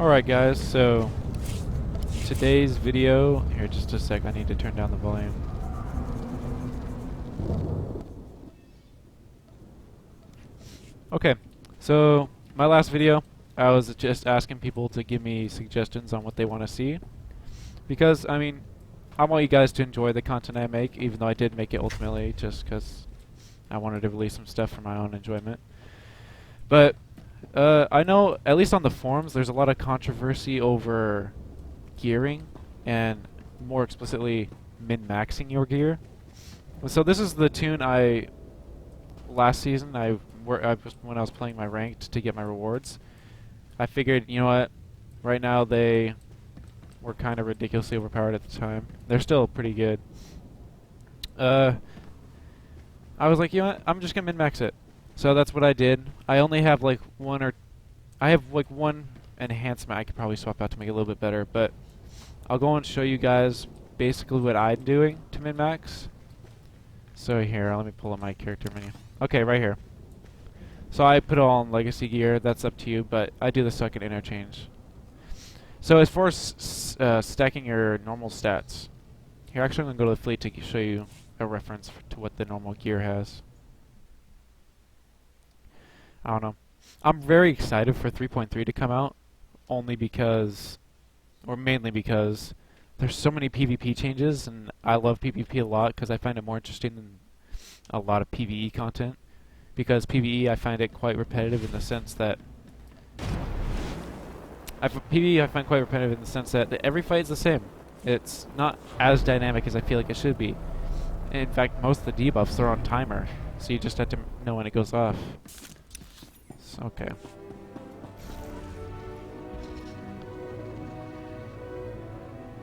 Alright guys, so today's video, here just a sec, I need to turn down the volume. Okay, so my last video, I was just asking people to give me suggestions on what they want to see. Because, I mean, I want you guys to enjoy the content I make, even though I did make it ultimately just because I wanted to release some stuff for my own enjoyment. But I know, at least on the forums, there's a lot of controversy over gearing and more explicitly min-maxing your gear. So this is the tune last season when I was playing my ranked to get my rewards. I figured, you know what, right now they were kind of ridiculously overpowered at the time. They're still pretty good. I was like, you know what, I'm just gonna min-max it. So that's what I did. I only have like one enhancement I could probably swap out to make it a little bit better, but I'll go and show you guys basically what I'm doing to min-max. So here, let me pull up my character menu. Okay, right here. So I put it all in legacy gear, that's up to you, but I do this so I can interchange. So as far as stacking your normal stats, here actually I'm going to go to the fleet to show you a reference to what the normal gear has. I don't know. I'm very excited for 3.3 to come out, only because, or mainly because, there's so many PvP changes, and I love PvP a lot because I find it more interesting than a lot of PvE content. Because PvE, I find it quite repetitive in the sense that PvE I find quite repetitive in the sense that every fight is the same. It's not as dynamic as I feel like it should be. In fact, most of the debuffs are on timer, so you just have to know when it goes off. Okay.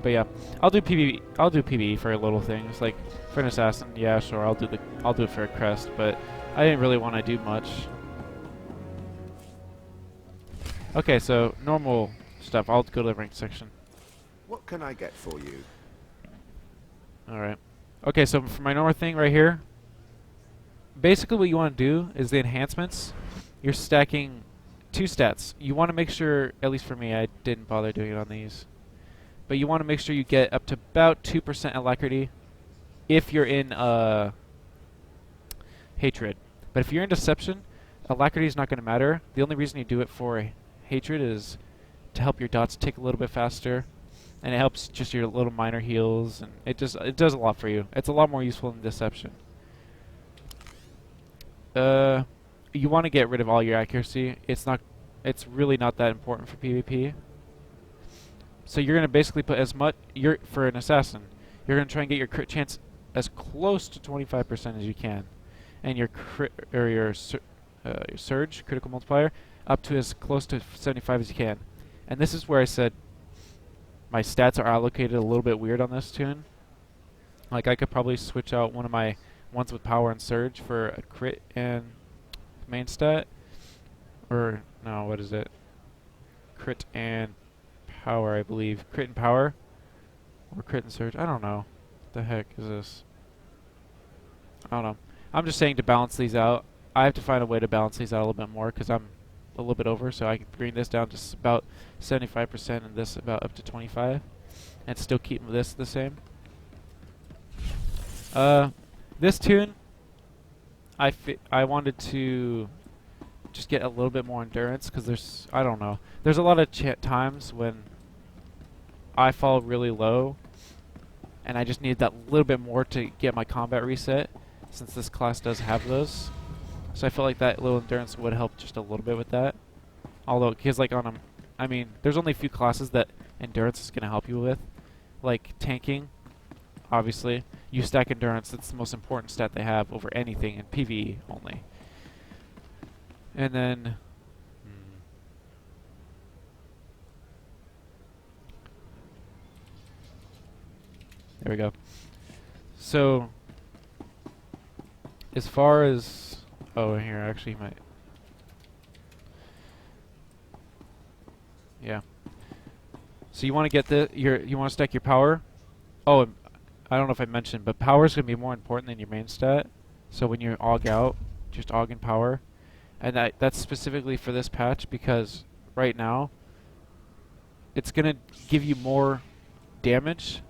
But yeah, I'll do PvE. I'll do PvE for little things like for an assassin. Yeah, sure. I'll do it for a crest, but I didn't really want to do much. Okay, so normal stuff. I'll go to the ranked section. What can I get for you? All right. Okay, so for my normal thing right here, basically what you want to do is the enhancements. You're stacking two stats. You want to make sure, at least for me, I didn't bother doing it on these, but you want to make sure you get up to about 2% alacrity if you're in hatred. But if you're in deception, alacrity is not going to matter. The only reason you do it for hatred is to help your dots tick a little bit faster, and it helps just your little minor heals, and it does a lot for you. It's a lot more useful than deception. You want to get rid of all your accuracy. It's really not that important for PvP. So you're gonna basically put as much for an assassin. You're gonna try and get your crit chance as close to 25% as you can, and your surge critical multiplier up to as close to 75 as you can. And this is where I said my stats are allocated a little bit weird on this tune. Like I could probably switch out one of my ones with power and surge for a crit and main stat, or no, what is it? Crit and power, I believe. Crit and power, or crit and surge. I don't know. What the heck is this? I don't know. I'm just saying to balance these out. I have to find a way to balance these out a little bit more because I'm a little bit over, so I can bring this down to about 75% and this about up to 25, and still keep this the same. This tune, I wanted to just get a little bit more endurance because I don't know, there's a lot of times when I fall really low and I just need that little bit more to get my combat reset, since this class does have those. So I felt like that little endurance would help just a little bit with that. Although, because like I mean, there's only a few classes that endurance is going to help you with, like tanking. Obviously, you stack endurance. That's the most important stat they have over anything in PvE only. And then there we go. So as far as here actually you might, yeah. So you want to get you want to stack your power. Oh, I don't know if I mentioned, but power is going to be more important than your main stat. So when you aug out, just aug in power. And that's specifically for this patch because right now it's gonna give you more damage,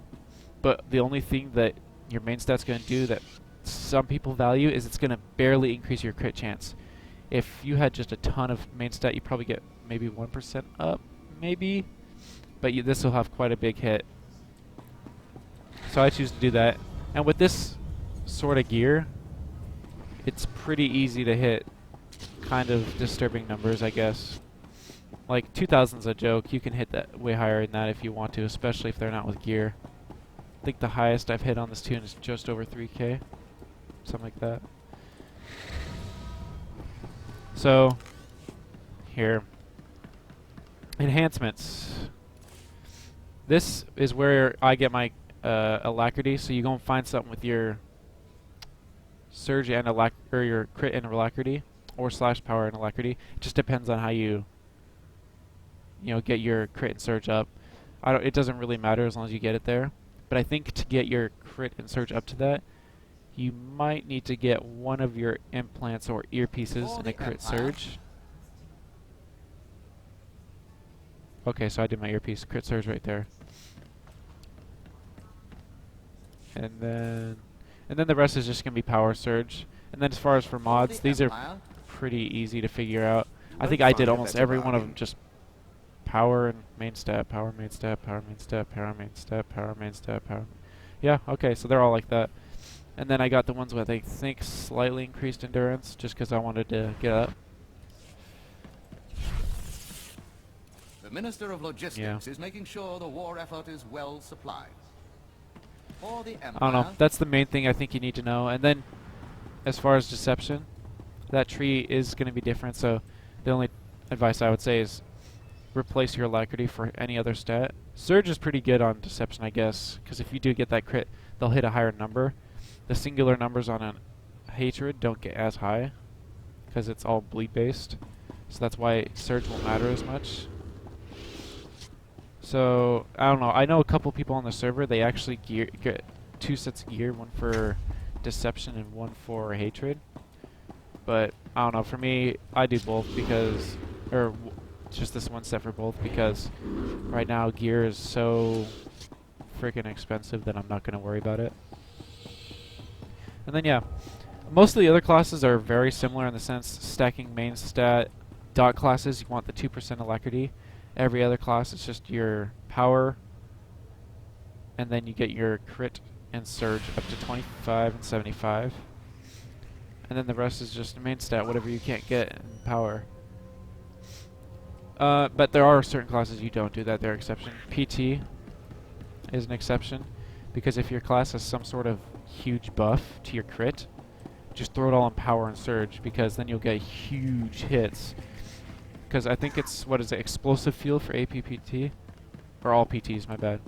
but the only thing that your main stat's gonna do that some people value is it's gonna barely increase your crit chance. If you had just a ton of main stat, you probably get maybe 1% up, maybe, but this will have quite a big hit. So I choose to do that. And with this sort of gear, it's pretty easy to hit kind of disturbing numbers, I guess. Like 2,000's a joke. You can hit that way higher than that if you want to, especially if they're not with gear. I think the highest I've hit on this tune is just over 3k, something like that. So, here. Enhancements. This is where I get my alacrity, so you go and find something with your surge and or your crit and alacrity, or slash power and alacrity. It just depends on how you get your crit and surge up. It doesn't really matter as long as you get it there. But I think to get your crit and surge up to that, you might need to get one of your implants or earpieces in a crit surge. Okay, so I did my earpiece, crit surge right there. And then the rest is just gonna be power surge. And then as far as for mods, these are pretty easy to figure out. I think I did almost every one of them, just power and main stat, power, main stat, power, main stat, power, main stat, power, main stat, power. Yeah, okay, so they're all like that. And then I got the ones with, I think, slightly increased endurance, just because I wanted to get up. The Minister of Logistics is making sure the war effort is well supplied. For the Empire, I don't know. That's the main thing I think you need to know. And then, as far as deception, that tree is going to be different. So the only advice I would say is replace your alacrity for any other stat. Surge is pretty good on deception, I guess, because if you do get that crit, they'll hit a higher number. The singular numbers on a hatred don't get as high because it's all bleed based. So that's why surge won't matter as much. So, I don't know. I know a couple people on the server, they actually get 2 sets of gear, one for deception and one for hatred. But, I don't know. For me, I do both because, just this one set for both because right now gear is so freaking expensive that I'm not going to worry about it. And then, yeah. Most of the other classes are very similar in the sense stacking main stat. Dot classes, you want the 2% alacrity. Every other class is just your power, and then you get your crit and surge up to 25 and 75. And then the rest is just main stat, whatever you can't get in power. But there are certain classes you don't do that, they're exception. PT is an exception, because if your class has some sort of huge buff to your crit, just throw it all in power and surge, because then you'll get huge hits. Because I think it's, what is it, explosive field for APPT? Or all PTs, my bad.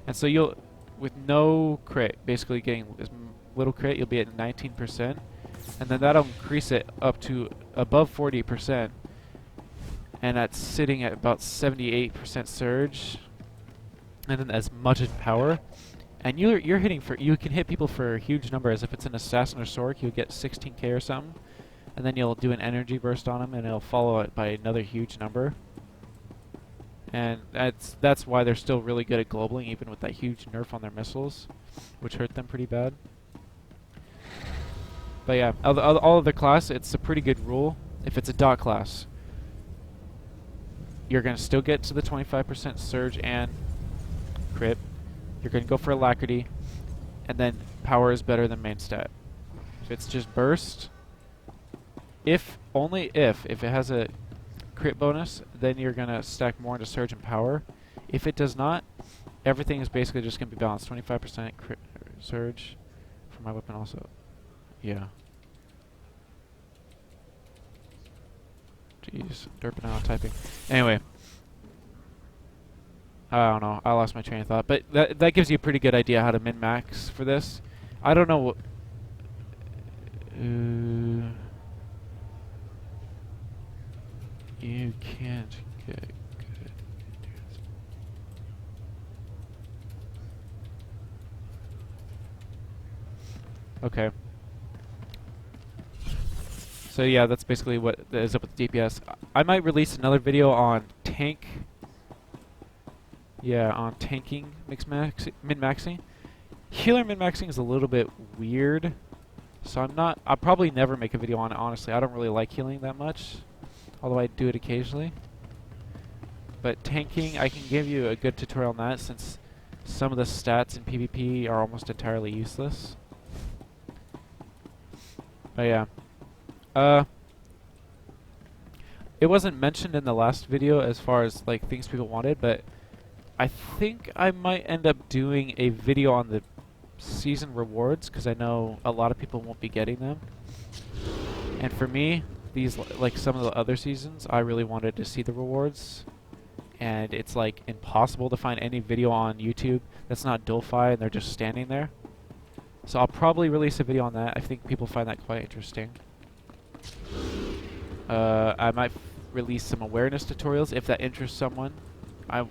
And so you'll, with no crit, basically getting as little crit, you'll be at 19%. And then that'll increase it up to above 40%. And that's sitting at about 78% surge. And then as much as power. And you're hitting for, you can hit people for huge numbers. If it's an assassin or sork, you'll get 16k or something. And then you'll do an energy burst on them, and it'll follow it by another huge number. And that's why they're still really good at globaling, even with that huge nerf on their missiles, which hurt them pretty bad. But yeah, all of the class, it's a pretty good rule. If it's a dot class, you're going to still get to the 25% surge and crit. You're going to go for alacrity, and then power is better than main stat. If it's just burst, only if it has a crit bonus, then you're going to stack more into surge and power. If it does not, everything is basically just going to be balanced. 25% crit surge for my weapon also. Yeah. Jeez, derping out typing. Anyway. I don't know. I lost my train of thought. But that gives you a pretty good idea how to min-max for this. I don't know what... you can't get good. Okay. So yeah, that's basically what is up with DPS. I might release another video on tank Yeah, on tanking min-maxing. Healer min-maxing is a little bit weird, so I'll probably never make a video on it, honestly. I don't really like healing that much, although I do it occasionally. But tanking, I can give you a good tutorial on that, since some of the stats in PvP are almost entirely useless. But yeah. It wasn't mentioned in the last video as far as like things people wanted, but I think I might end up doing a video on the season rewards, because I know a lot of people won't be getting them. And for me, these, like some of the other seasons, I really wanted to see the rewards. And it's like impossible to find any video on YouTube that's not Dolphi and they're just standing there. So I'll probably release a video on that. I think people find that quite interesting. I might release some awareness tutorials if that interests someone. I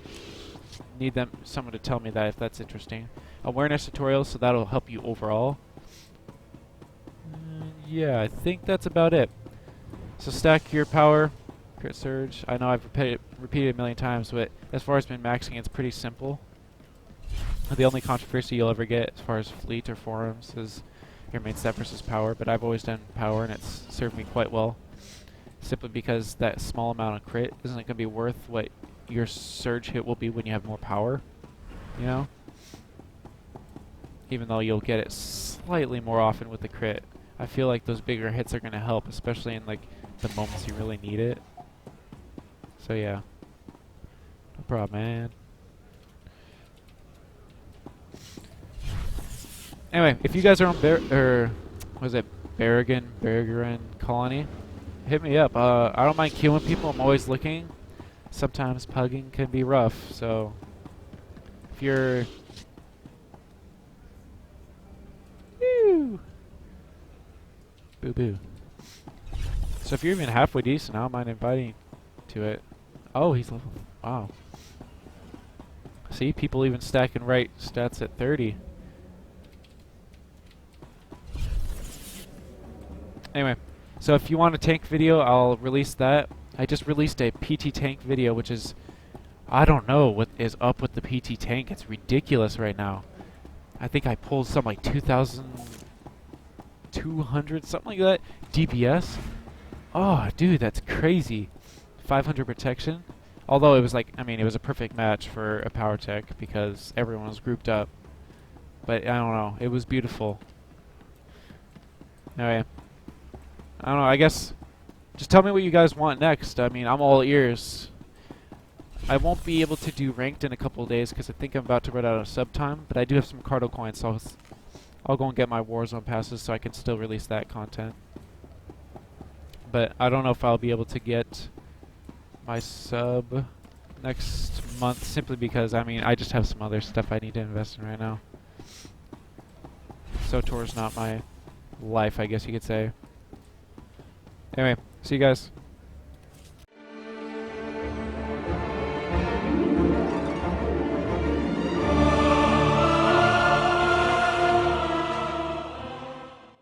need someone to tell me that if that's interesting. Awareness tutorials, so that'll help you overall. Yeah, I think that's about it. So stack your power, crit surge. I know I've repeated a million times, but as far as min-maxing, it's pretty simple. The only controversy you'll ever get as far as fleet or forums is your main stat versus power, but I've always done power and it's served me quite well. Simply because that small amount of crit isn't going to be worth what your surge hit will be when you have more power, you know? Even though you'll get it slightly more often with the crit. I feel like those bigger hits are going to help, especially in like the moments you really need it. So yeah. No problem, man. Anyway, if you guys are on Berrigan Colony, hit me up. I don't mind queuing people. I'm always looking. Sometimes pugging can be rough, so if you're... Woo! Boo-boo. So if you're even halfway decent, I don't mind inviting to it. Oh, he's level... Wow. See, people even stacking right stats at 30. Anyway, so if you want a tank video, I'll release that. I just released a PT tank video, which is... I don't know what is up with the PT tank. It's ridiculous right now. I think I pulled something like 2,200, something like that, DPS. Oh, dude, that's crazy. 500 protection. Although it was like, I mean, it was a perfect match for a power tech because everyone was grouped up. But I don't know, it was beautiful. Anyway, I don't know, I guess just tell me what you guys want next. I mean, I'm all ears. I won't be able to do ranked in a couple of days because I think I'm about to run out of sub time, but I do have some Cardo coins, so I'll go and get my Warzone passes so I can still release that content. But I don't know if I'll be able to get my sub next month simply because, I mean, I just have some other stuff I need to invest in right now. SWTOR is not my life, I guess you could say. Anyway, see you guys.